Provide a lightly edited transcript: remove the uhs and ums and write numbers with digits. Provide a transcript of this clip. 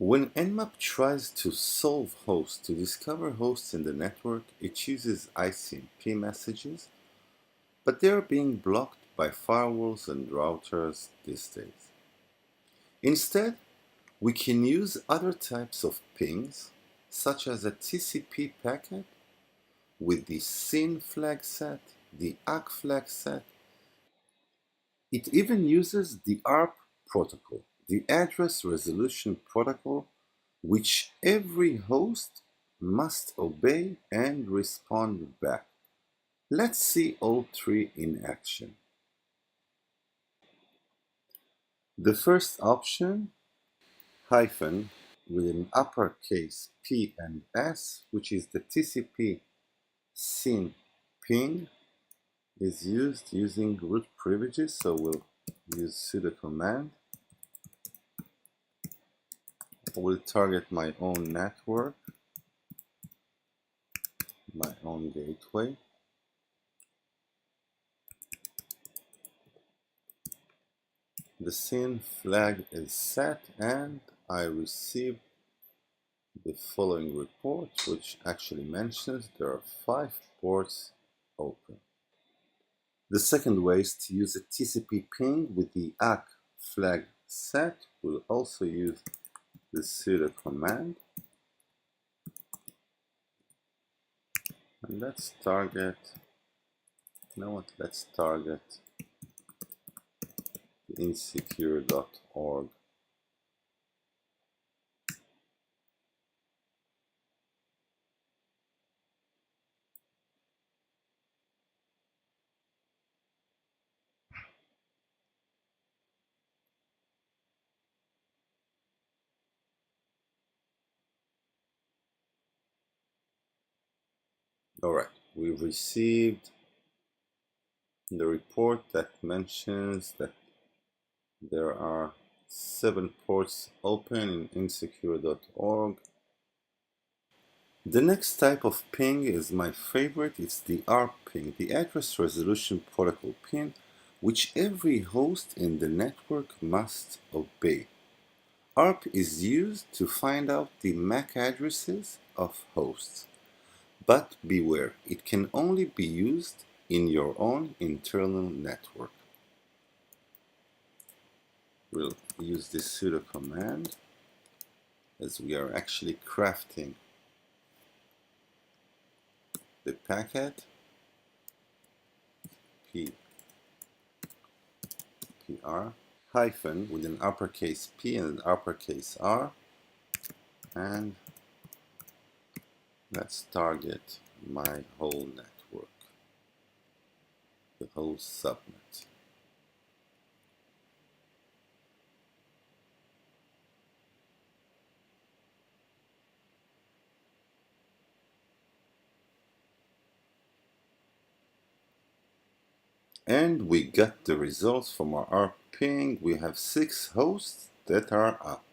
When Nmap tries to solve hosts to discover hosts in the network, it uses ICMP messages, but they are being blocked by firewalls and routers these days. Instead, we can use other types of pings, such as a TCP packet with the SYN flag set, the ARP flag set. It even uses the ARP protocol, the Address Resolution Protocol, which every host must obey and respond back. Let's see all three in action. The first option, hyphen with an uppercase P and S, which is the TCP SYN ping, is used using root privileges, so we'll use sudo command. I will target my own network, my own gateway. The SYN flag is set and I received the following report, which actually mentions there are 5 ports open. The second way is to use a TCP ping with the ACK flag set. We'll also use the sudo command. And let's target, let's target the insecure.org. Alright, we've received the report that mentions that there are 7 ports open in insecure.org. The next type of ping is my favorite. It's the ARP ping, the Address Resolution Protocol ping, which every host in the network must obey. ARP is used to find out the MAC addresses of hosts. But beware, it can only be used in your own internal network. We'll use this sudo command as we are actually crafting the packet PR hyphen with an uppercase P and an uppercase R, and let's target my whole network, the whole subnet. And we got the results from our ARP ping. We have 6 hosts that are up.